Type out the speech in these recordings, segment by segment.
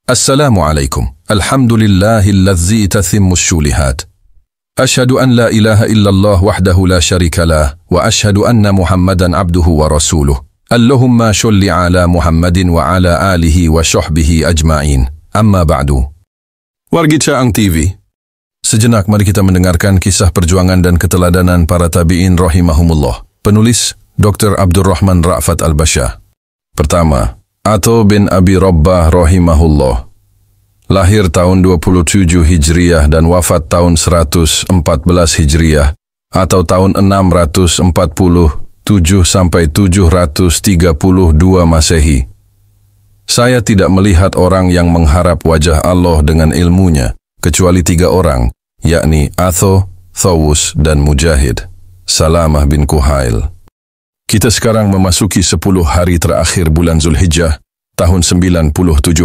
Assalamualaikum. Alhamdulillahilladzi tathimmu syulihat. Ashhadu an la ilaha illallah wahdahu la syarika lah wa ashhadu anna Muhammadan abduhu wa rasuluh. Allahumma sholli ala Muhammadin wa ala alihi wa sahbihi ajma'in. Amma ba'du. Wargi Caang TV. Sejenak mari kita mendengarkan kisah perjuangan dan keteladanan para tabi'in rahimahumullah. Penulis Dr. Abdurrahman Ra'fat Al-Basyah. Pertama, Atho bin Abi Rabbah rahimahullah. Lahir tahun 27 Hijriah dan wafat tahun 114 Hijriah atau tahun 647 sampai 732 Masehi. Saya tidak melihat orang yang mengharap wajah Allah dengan ilmunya, kecuali 3 orang, yakni Atho, Thawus, dan Mujahid. Salamah bin Kuhail. Kita sekarang memasuki 10 hari terakhir bulan Zulhijjah, tahun 97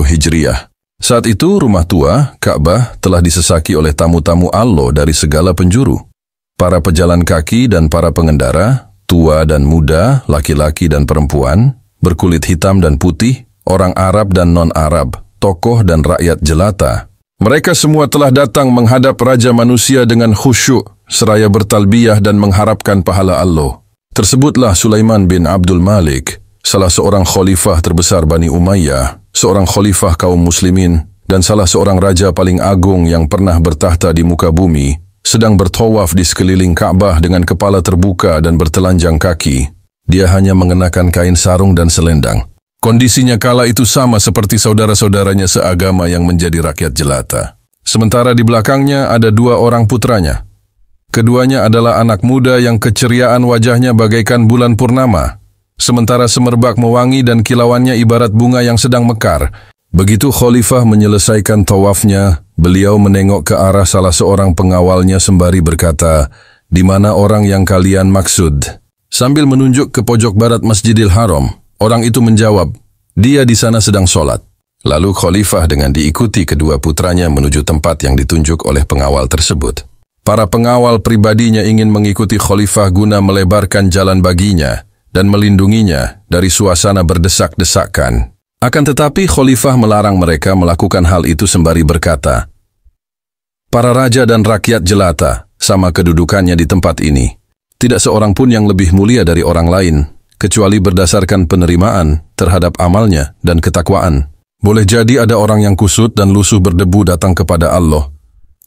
Hijriah. Saat itu rumah tua, Ka'bah, telah disesaki oleh tamu-tamu Allah dari segala penjuru. Para pejalan kaki dan para pengendara, tua dan muda, laki-laki dan perempuan, berkulit hitam dan putih, orang Arab dan non-Arab, tokoh dan rakyat jelata. Mereka semua telah datang menghadap Raja Manusia dengan khusyuk, seraya bertalbiyah dan mengharapkan pahala Allah. Tersebutlah Sulaiman bin Abdul Malik, salah seorang khalifah terbesar Bani Umayyah, seorang khalifah kaum muslimin, dan salah seorang raja paling agung yang pernah bertahta di muka bumi, sedang bertawaf di sekeliling Ka'bah dengan kepala terbuka dan bertelanjang kaki. Dia hanya mengenakan kain sarung dan selendang. Kondisinya kala itu sama seperti saudara-saudaranya seagama yang menjadi rakyat jelata. Sementara di belakangnya ada 2 orang putranya. Keduanya adalah anak muda yang keceriaan wajahnya bagaikan bulan purnama, sementara semerbak mewangi dan kilauannya ibarat bunga yang sedang mekar. Begitu khalifah menyelesaikan tawafnya, beliau menengok ke arah salah seorang pengawalnya sembari berkata, "Di mana orang yang kalian maksud?" Sambil menunjuk ke pojok barat Masjidil Haram, orang itu menjawab, "Dia di sana sedang sholat." Lalu khalifah dengan diikuti kedua putranya menuju tempat yang ditunjuk oleh pengawal tersebut. Para pengawal pribadinya ingin mengikuti khalifah guna melebarkan jalan baginya dan melindunginya dari suasana berdesak-desakan. Akan tetapi khalifah melarang mereka melakukan hal itu sembari berkata, "Para raja dan rakyat jelata sama kedudukannya di tempat ini. Tidak seorang pun yang lebih mulia dari orang lain, kecuali berdasarkan penerimaan terhadap amalnya dan ketakwaan. Boleh jadi ada orang yang kusut dan lusuh berdebu datang kepada Allah.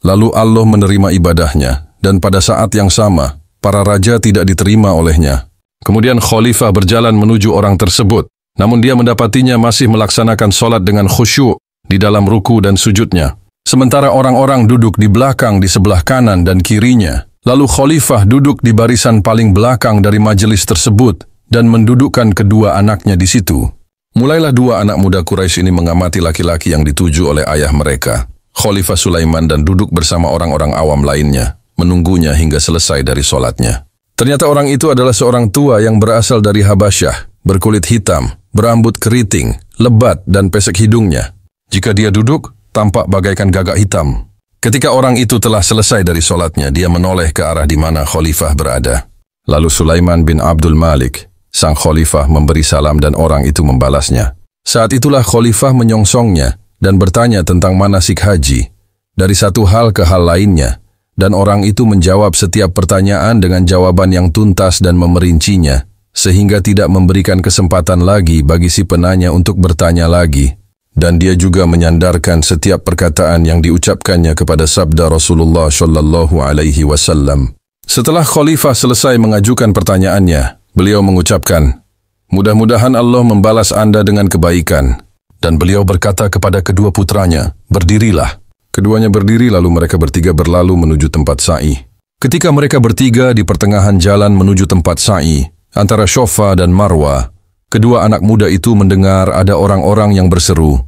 Lalu Allah menerima ibadahnya, dan pada saat yang sama, para raja tidak diterima olehnya. Kemudian khalifah berjalan menuju orang tersebut, namun dia mendapatinya masih melaksanakan sholat dengan khusyuk di dalam ruku dan sujudnya. Sementara orang-orang duduk di belakang di sebelah kanan dan kirinya. Lalu khalifah duduk di barisan paling belakang dari majelis tersebut dan mendudukkan kedua anaknya di situ. Mulailah 2 anak muda Quraisy ini mengamati laki-laki yang dituju oleh ayah mereka, Khalifah Sulaiman, dan duduk bersama orang-orang awam lainnya, menunggunya hingga selesai dari sholatnya. Ternyata orang itu adalah seorang tua yang berasal dari Habasyah, berkulit hitam, berambut keriting, lebat dan pesek hidungnya. Jika dia duduk, tampak bagaikan gagak hitam. Ketika orang itu telah selesai dari sholatnya, dia menoleh ke arah di mana khalifah berada. Lalu Sulaiman bin Abdul Malik, sang khalifah, memberi salam dan orang itu membalasnya. Saat itulah khalifah menyongsongnya dan bertanya tentang manasik haji, dari satu hal ke hal lainnya, dan orang itu menjawab setiap pertanyaan dengan jawaban yang tuntas dan memerincinya, sehingga tidak memberikan kesempatan lagi bagi si penanya untuk bertanya lagi, dan dia juga menyandarkan setiap perkataan yang diucapkannya kepada sabda Rasulullah Shallallahu Alaihi Wasallam. Setelah khalifah selesai mengajukan pertanyaannya, beliau mengucapkan, "Mudah-mudahan Allah membalas Anda dengan kebaikan." Dan beliau berkata kepada kedua putranya, "Berdirilah." Keduanya berdiri, lalu mereka bertiga berlalu menuju tempat sa'i. Ketika mereka bertiga di pertengahan jalan menuju tempat sa'i, antara Syofa dan Marwa, kedua anak muda itu mendengar ada orang-orang yang berseru,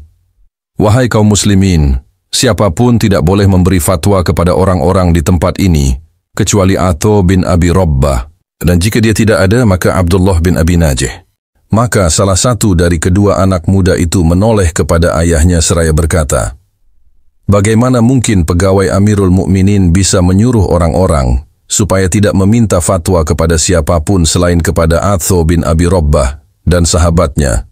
"Wahai kaum muslimin, siapapun tidak boleh memberi fatwa kepada orang-orang di tempat ini, kecuali Atho bin Abi Rabbah. Dan jika dia tidak ada, maka Abdullah bin Abi Najih." Maka salah satu dari kedua anak muda itu menoleh kepada ayahnya seraya berkata, "Bagaimana mungkin pegawai Amirul Mukminin bisa menyuruh orang-orang supaya tidak meminta fatwa kepada siapapun selain kepada Atho bin Abi Rabbah dan sahabatnya?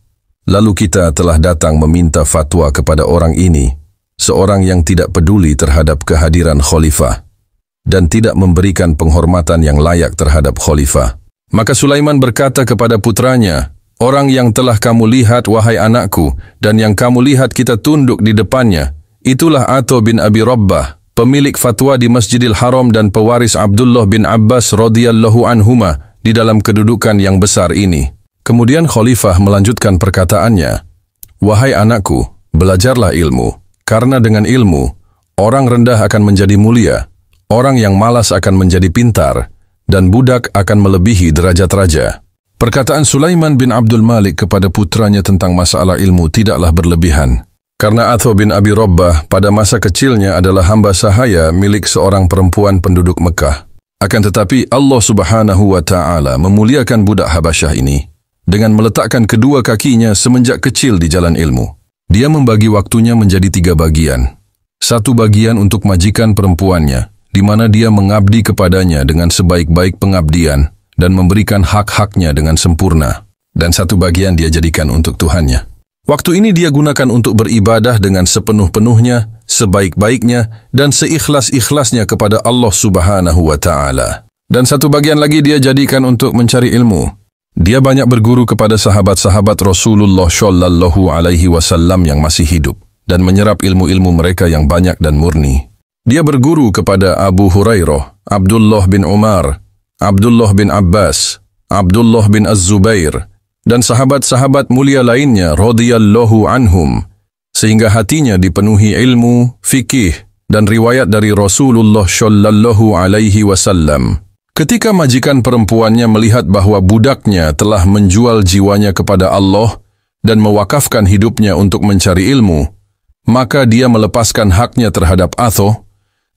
Lalu kita telah datang meminta fatwa kepada orang ini, seorang yang tidak peduli terhadap kehadiran khalifah dan tidak memberikan penghormatan yang layak terhadap khalifah. Maka Sulaiman berkata kepada putranya, orang yang telah kamu lihat, wahai anakku, dan yang kamu lihat kita tunduk di depannya, itulah Atha bin Abi Rabbah, pemilik fatwa di Masjidil Haram dan pewaris Abdullah bin Abbas radhiyallahu anhuma di dalam kedudukan yang besar ini. Kemudian khalifah melanjutkan perkataannya, wahai anakku, belajarlah ilmu, karena dengan ilmu, orang rendah akan menjadi mulia, orang yang malas akan menjadi pintar, dan budak akan melebihi derajat raja. Perkataan Sulaiman bin Abdul Malik kepada putranya tentang masalah ilmu tidaklah berlebihan. Karena Atha bin Abi Rabbah pada masa kecilnya adalah hamba sahaya milik seorang perempuan penduduk Mekah. Akan tetapi Allah Subhanahu wa Ta'ala memuliakan budak Habasyah ini dengan meletakkan kedua kakinya semenjak kecil di jalan ilmu. Dia membagi waktunya menjadi 3 bagian. 1 bagian untuk majikan perempuannya, di mana dia mengabdi kepadanya dengan sebaik-baik pengabdian dan memberikan hak-haknya dengan sempurna. Dan 1 bagian dia jadikan untuk Tuhannya. Waktu ini dia gunakan untuk beribadah dengan sepenuh-penuhnya, sebaik-baiknya, dan seikhlas-ikhlasnya kepada Allah Subhanahu wa Ta'ala. Dan 1 bagian lagi dia jadikan untuk mencari ilmu. Dia banyak berguru kepada sahabat-sahabat Rasulullah Shallallahu Alaihi Wasallam yang masih hidup dan menyerap ilmu-ilmu mereka yang banyak dan murni. Dia berguru kepada Abu Hurairah, Abdullah bin Umar, Abdullah bin Abbas, Abdullah bin Az-Zubair, dan sahabat-sahabat mulia lainnya radhiyallahu anhum, sehingga hatinya dipenuhi ilmu, fikih, dan riwayat dari Rasulullah Shallallahu Alaihi Wasallam. Ketika majikan perempuannya melihat bahwa budaknya telah menjual jiwanya kepada Allah dan mewakafkan hidupnya untuk mencari ilmu, maka dia melepaskan haknya terhadap Atha,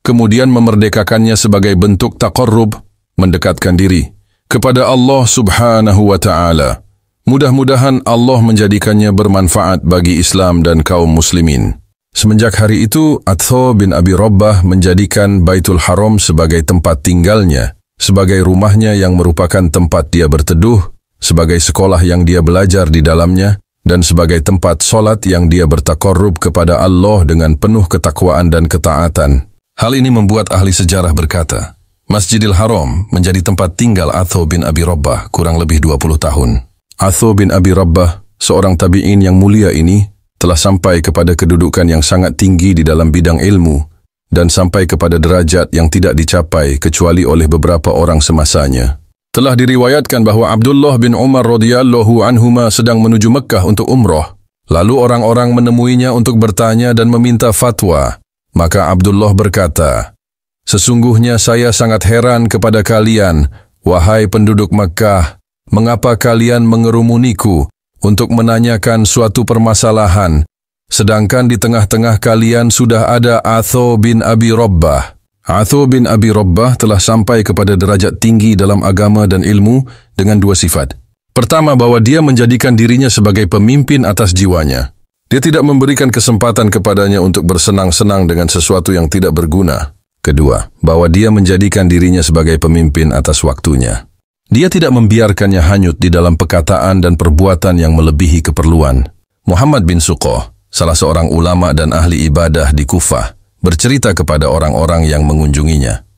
kemudian memerdekakannya sebagai bentuk taqarrub, mendekatkan diri kepada Allah Subhanahu wa Ta'ala. Mudah-mudahan Allah menjadikannya bermanfaat bagi Islam dan kaum muslimin. Semenjak hari itu, Atha bin Abi Rabbah menjadikan Baitul Haram sebagai tempat tinggalnya, sebagai rumahnya yang merupakan tempat dia berteduh, sebagai sekolah yang dia belajar di dalamnya, dan sebagai tempat solat yang dia bertaqarrub kepada Allah dengan penuh ketakwaan dan ketaatan. Hal ini membuat ahli sejarah berkata, Masjidil Haram menjadi tempat tinggal Atha bin Abi Rabbah kurang lebih 20 tahun. Atha bin Abi Rabbah, seorang tabi'in yang mulia ini, telah sampai kepada kedudukan yang sangat tinggi di dalam bidang ilmu, dan sampai kepada derajat yang tidak dicapai kecuali oleh beberapa orang semasanya. Telah diriwayatkan bahwa Abdullah bin Umar radhiyallahu anhuma sedang menuju Mekah untuk umrah. Lalu orang-orang menemuinya untuk bertanya dan meminta fatwa. Maka Abdullah berkata, sesungguhnya saya sangat heran kepada kalian, wahai penduduk Mekah, mengapa kalian mengerumuniku untuk menanyakan suatu permasalahan, sedangkan di tengah-tengah kalian sudah ada Atha bin Abi Rabbah. Atha bin Abi Rabbah telah sampai kepada derajat tinggi dalam agama dan ilmu dengan 2 sifat. Pertama, bahwa dia menjadikan dirinya sebagai pemimpin atas jiwanya. Dia tidak memberikan kesempatan kepadanya untuk bersenang-senang dengan sesuatu yang tidak berguna. Kedua, bahwa dia menjadikan dirinya sebagai pemimpin atas waktunya. Dia tidak membiarkannya hanyut di dalam perkataan dan perbuatan yang melebihi keperluan. Muhammad bin Suqah, salah seorang ulama dan ahli ibadah di Kufah, bercerita kepada orang-orang yang mengunjunginya,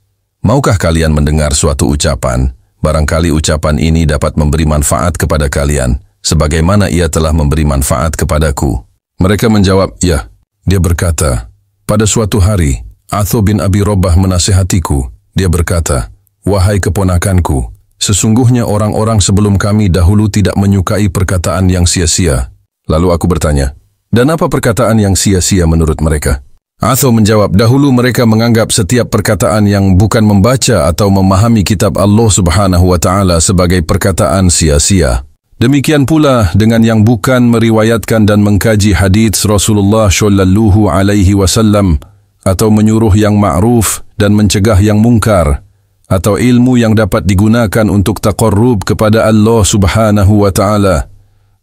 maukah kalian mendengar suatu ucapan? Barangkali ucapan ini dapat memberi manfaat kepada kalian, sebagaimana ia telah memberi manfaat kepadaku. Mereka menjawab, ya. Dia berkata, pada suatu hari, Atha bin Abi Rabbah menasihatiku. Dia berkata, wahai keponakanku, sesungguhnya orang-orang sebelum kami dahulu tidak menyukai perkataan yang sia-sia. Lalu aku bertanya, dan apa perkataan yang sia-sia menurut mereka? Atha menjawab, dahulu mereka menganggap setiap perkataan yang bukan membaca atau memahami kitab Allah Subhanahu wa Ta'ala sebagai perkataan sia-sia. Demikian pula dengan yang bukan meriwayatkan dan mengkaji hadits Rasulullah Shallallahu Alaihi Wasallam, atau menyuruh yang ma'ruf dan mencegah yang mungkar, atau ilmu yang dapat digunakan untuk taqarrub kepada Allah Subhanahu wa Ta'ala,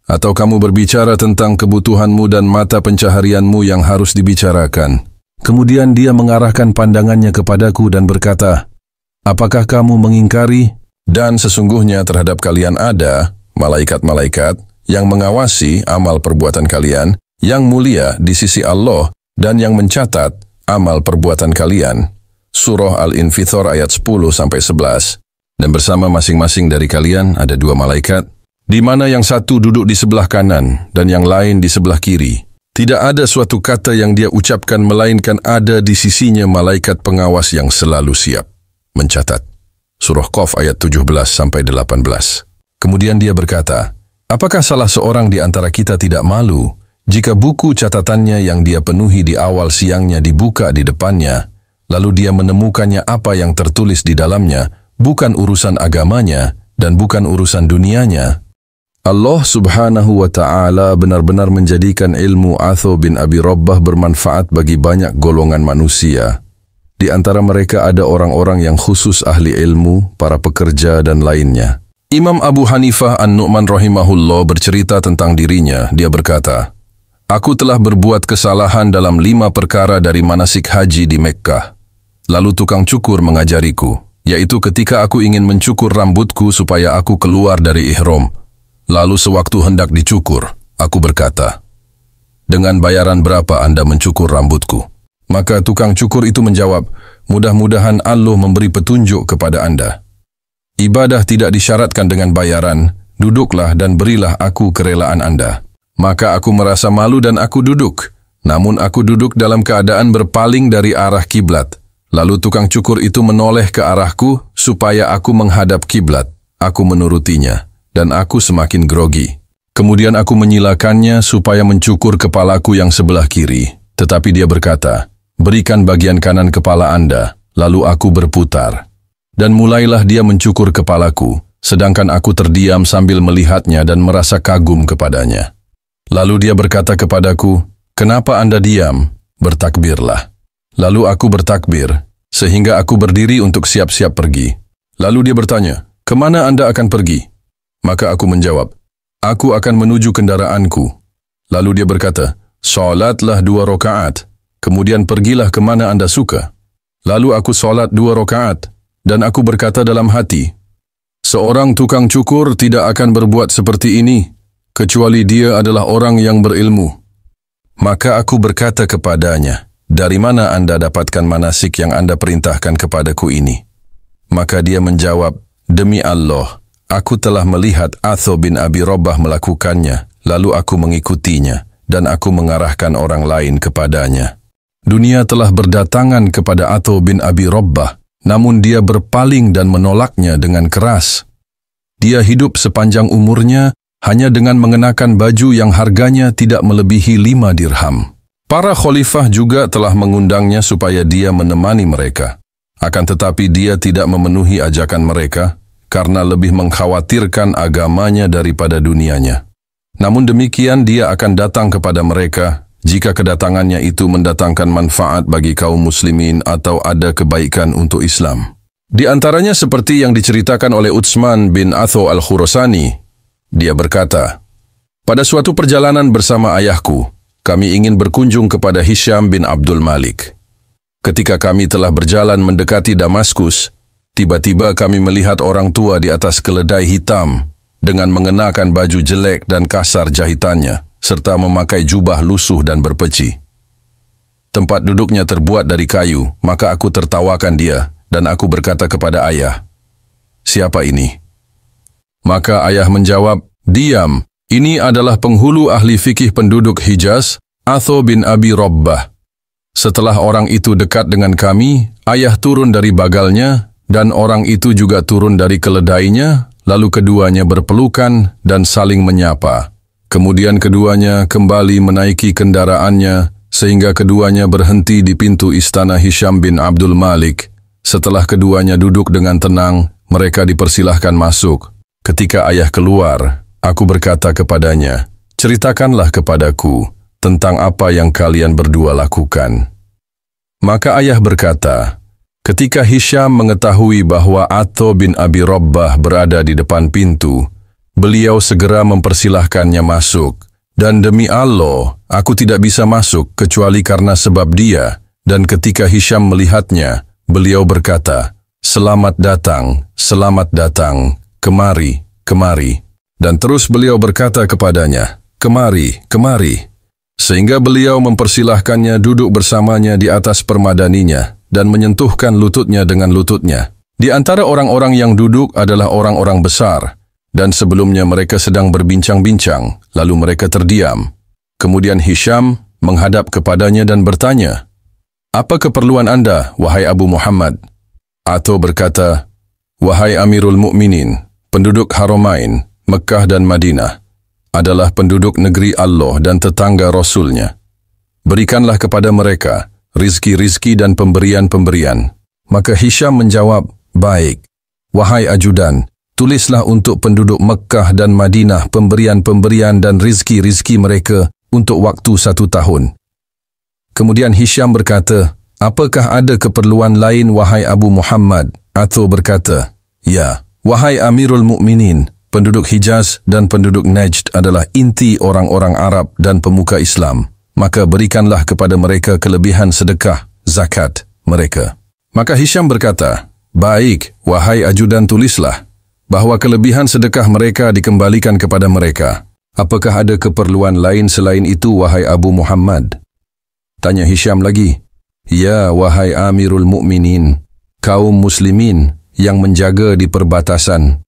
atau kamu berbicara tentang kebutuhanmu dan mata pencaharianmu yang harus dibicarakan. Kemudian dia mengarahkan pandangannya kepadaku dan berkata, apakah kamu mengingkari? Dan sesungguhnya terhadap kalian ada malaikat-malaikat yang mengawasi amal perbuatan kalian, yang mulia di sisi Allah, dan yang mencatat amal perbuatan kalian. Surah Al-Infitor ayat 10-11. Dan bersama masing-masing dari kalian ada 2 malaikat, di mana yang satu duduk di sebelah kanan dan yang lain di sebelah kiri. Tidak ada suatu kata yang dia ucapkan melainkan ada di sisinya malaikat pengawas yang selalu siap mencatat. Surah Qaf ayat 17-18. Kemudian dia berkata, apakah salah seorang di antara kita tidak malu jika buku catatannya yang dia penuhi di awal siangnya dibuka di depannya, lalu dia menemukannya apa yang tertulis di dalamnya, bukan urusan agamanya dan bukan urusan dunianya? Allah subhanahu wa ta'ala benar-benar menjadikan ilmu Atho bin Abi Rabbah bermanfaat bagi banyak golongan manusia. Di antara mereka ada orang-orang yang khusus ahli ilmu, para pekerja dan lainnya. Imam Abu Hanifah An-Nu'man rahimahullah bercerita tentang dirinya. Dia berkata, aku telah berbuat kesalahan dalam 5 perkara dari manasik haji di Mekkah. Lalu tukang cukur mengajariku, yaitu ketika aku ingin mencukur rambutku supaya aku keluar dari ihram. Lalu sewaktu hendak dicukur, aku berkata, dengan bayaran berapa Anda mencukur rambutku? Maka tukang cukur itu menjawab, mudah-mudahan Allah memberi petunjuk kepada Anda. Ibadah tidak disyaratkan dengan bayaran, duduklah dan berilah aku kerelaan Anda. Maka aku merasa malu dan aku duduk. Namun aku duduk dalam keadaan berpaling dari arah kiblat. Lalu tukang cukur itu menoleh ke arahku supaya aku menghadap kiblat. Aku menurutinya. Dan aku semakin grogi. Kemudian aku menyilakannya supaya mencukur kepalaku yang sebelah kiri. Tetapi dia berkata, berikan bagian kanan kepala Anda. Lalu aku berputar. Dan mulailah dia mencukur kepalaku, sedangkan aku terdiam sambil melihatnya dan merasa kagum kepadanya. Lalu dia berkata kepadaku, kenapa Anda diam? Bertakbirlah. Lalu aku bertakbir, sehingga aku berdiri untuk siap-siap pergi. Lalu dia bertanya, kemana Anda akan pergi? Maka aku menjawab, aku akan menuju kendaraanku. Lalu dia berkata, sholatlah 2 rakaat, kemudian pergilah kemana Anda suka. Lalu aku sholat 2 rakaat, dan aku berkata dalam hati, seorang tukang cukur tidak akan berbuat seperti ini, kecuali dia adalah orang yang berilmu. Maka aku berkata kepadanya, dari mana Anda dapatkan manasik yang Anda perintahkan kepadaku ini? Maka dia menjawab, demi Allah, aku telah melihat Atho bin Abi Rabbah melakukannya, lalu aku mengikutinya, dan aku mengarahkan orang lain kepadanya. Dunia telah berdatangan kepada Atho bin Abi Rabbah, namun dia berpaling dan menolaknya dengan keras. Dia hidup sepanjang umurnya hanya dengan mengenakan baju yang harganya tidak melebihi 5 dirham. Para khalifah juga telah mengundangnya supaya dia menemani mereka. Akan tetapi dia tidak memenuhi ajakan mereka, karena lebih mengkhawatirkan agamanya daripada dunianya. Namun demikian dia akan datang kepada mereka jika kedatangannya itu mendatangkan manfaat bagi kaum muslimin atau ada kebaikan untuk Islam. Di antaranya seperti yang diceritakan oleh Utsman bin Atho al-Khurasani. Dia berkata, pada suatu perjalanan bersama ayahku, kami ingin berkunjung kepada Hisham bin Abdul Malik. Ketika kami telah berjalan mendekati Damaskus, tiba-tiba kami melihat orang tua di atas keledai hitam dengan mengenakan baju jelek dan kasar jahitannya, serta memakai jubah lusuh dan berpeci. Tempat duduknya terbuat dari kayu, maka aku tertawakan dia, dan aku berkata kepada ayah, siapa ini? Maka ayah menjawab, diam, ini adalah penghulu ahli fikih penduduk Hijaz, Atho bin Abi Rabbah. Setelah orang itu dekat dengan kami, ayah turun dari bagalnya, dan orang itu juga turun dari keledainya, lalu keduanya berpelukan dan saling menyapa. Kemudian keduanya kembali menaiki kendaraannya, sehingga keduanya berhenti di pintu istana Hisham bin Abdul Malik. Setelah keduanya duduk dengan tenang, mereka dipersilahkan masuk. Ketika ayah keluar, aku berkata kepadanya, ceritakanlah kepadaku tentang apa yang kalian berdua lakukan. Maka ayah berkata, ketika Hisham mengetahui bahwa Atho bin Abi Rabbah berada di depan pintu, beliau segera mempersilahkannya masuk. Dan demi Allah, aku tidak bisa masuk kecuali karena sebab dia. Dan ketika Hisham melihatnya, beliau berkata, selamat datang, kemari, kemari. Dan terus beliau berkata kepadanya, "Kemari, kemari." Sehingga beliau mempersilahkannya duduk bersamanya di atas permadaninya dan menyentuhkan lututnya dengan lututnya. Di antara orang-orang yang duduk adalah orang-orang besar, dan sebelumnya mereka sedang berbincang-bincang, lalu mereka terdiam. Kemudian Hisham menghadap kepadanya dan bertanya, "Apa keperluan Anda, wahai Abu Muhammad?" Atau berkata, "Wahai Amirul Mukminin, penduduk Haramain, Mekah dan Madinah, adalah penduduk negeri Allah dan tetangga Rasulnya. Berikanlah kepada mereka rizki-rizki dan pemberian-pemberian." Maka Hisham menjawab, "Baik, wahai ajudan, tulislah untuk penduduk Mekah dan Madinah pemberian-pemberian dan rizki-rizki mereka untuk waktu 1 tahun. Kemudian Hisham berkata, "Apakah ada keperluan lain, wahai Abu Muhammad?" Atau berkata, "Ya, wahai Amirul Mukminin, penduduk Hijaz dan penduduk Najd adalah inti orang-orang Arab dan pemuka Islam. Maka berikanlah kepada mereka kelebihan sedekah, zakat mereka." Maka Hisham berkata, "Baik, wahai ajudan, tulislah bahawa kelebihan sedekah mereka dikembalikan kepada mereka. Apakah ada keperluan lain selain itu, wahai Abu Muhammad?" Tanya Hisham lagi, "Ya, wahai Amirul Mukminin, kaum muslimin yang menjaga di perbatasan,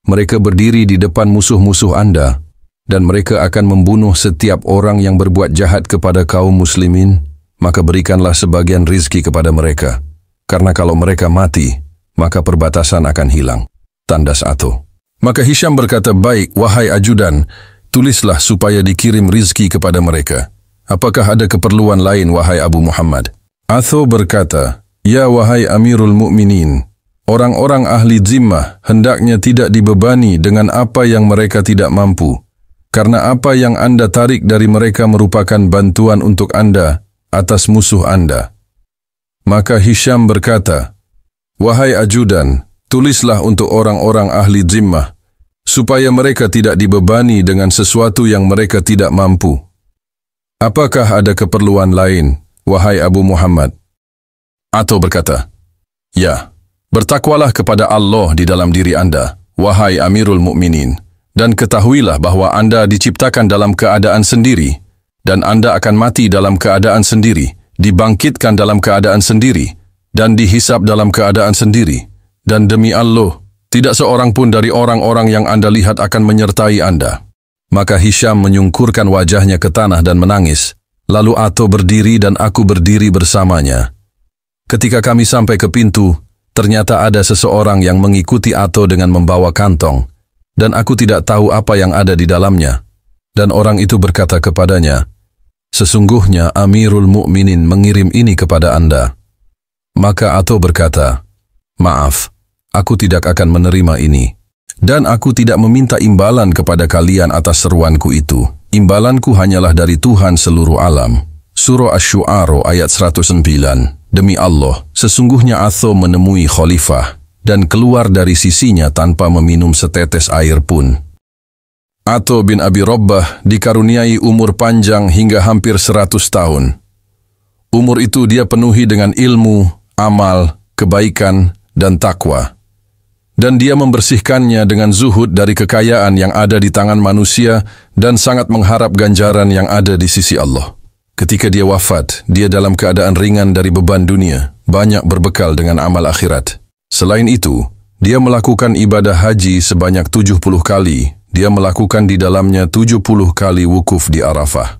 mereka berdiri di depan musuh-musuh Anda, dan mereka akan membunuh setiap orang yang berbuat jahat kepada kaum muslimin, maka berikanlah sebagian rizki kepada mereka. Karena kalau mereka mati, maka perbatasan akan hilang." Tandas Atau. Maka Hisham berkata, "Baik, wahai ajudan, tulislah supaya dikirim rizki kepada mereka. Apakah ada keperluan lain, wahai Abu Muhammad?" Atau berkata, "Ya wahai Amirul Mukminin, orang-orang ahli zimmah hendaknya tidak dibebani dengan apa yang mereka tidak mampu, karena apa yang Anda tarik dari mereka merupakan bantuan untuk Anda atas musuh Anda." Maka Hisham berkata, "Wahai ajudan, tulislah untuk orang-orang ahli zimmah, supaya mereka tidak dibebani dengan sesuatu yang mereka tidak mampu. Apakah ada keperluan lain, wahai Abu Muhammad?" Atau berkata, "Ya, bertakwalah kepada Allah di dalam diri Anda, wahai Amirul Mukminin, dan ketahuilah bahwa Anda diciptakan dalam keadaan sendiri, dan Anda akan mati dalam keadaan sendiri, dibangkitkan dalam keadaan sendiri, dan dihisab dalam keadaan sendiri. Dan demi Allah, tidak seorang pun dari orang-orang yang Anda lihat akan menyertai Anda." Maka Hisham menyungkurkan wajahnya ke tanah dan menangis. Lalu Atau berdiri dan aku berdiri bersamanya. Ketika kami sampai ke pintu, ternyata ada seseorang yang mengikuti Atau dengan membawa kantong, dan aku tidak tahu apa yang ada di dalamnya. Dan orang itu berkata kepadanya, "Sesungguhnya Amirul Mukminin mengirim ini kepada Anda." Maka Atau berkata, "Maaf, aku tidak akan menerima ini. Dan aku tidak meminta imbalan kepada kalian atas seruanku itu. Imbalanku hanyalah dari Tuhan seluruh alam." Surah Asy-Syu'ara ayat 109. Demi Allah, sesungguhnya Atau menemui khalifah dan keluar dari sisinya tanpa meminum setetes air pun. Atau bin Abi Rabbah dikaruniai umur panjang hingga hampir 100 tahun. Umur itu dia penuhi dengan ilmu, amal, kebaikan, dan takwa. Dan dia membersihkannya dengan zuhud dari kekayaan yang ada di tangan manusia dan sangat mengharap ganjaran yang ada di sisi Allah. Ketika dia wafat, dia dalam keadaan ringan dari beban dunia, banyak berbekal dengan amal akhirat. Selain itu, dia melakukan ibadah haji sebanyak 70 kali. Dia melakukan di dalamnya 70 kali wukuf di Arafah.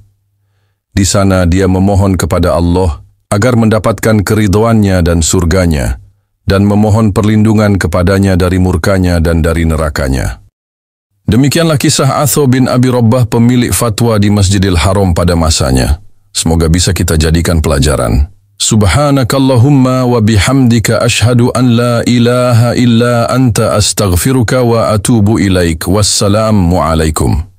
Di sana dia memohon kepada Allah agar mendapatkan keridhoannya dan surganya, dan memohon perlindungan kepadanya dari murkanya dan dari nerakanya. Demikianlah kisah Atau bin Abi Rabbah, pemilik fatwa di Masjidil Haram pada masanya. Semoga bisa kita jadikan pelajaran. Subhanakallahumma wa bihamdika ashhadu an la ilaha illa anta astaghfiruka wa atubu ilaik. Wassalamu alaikum.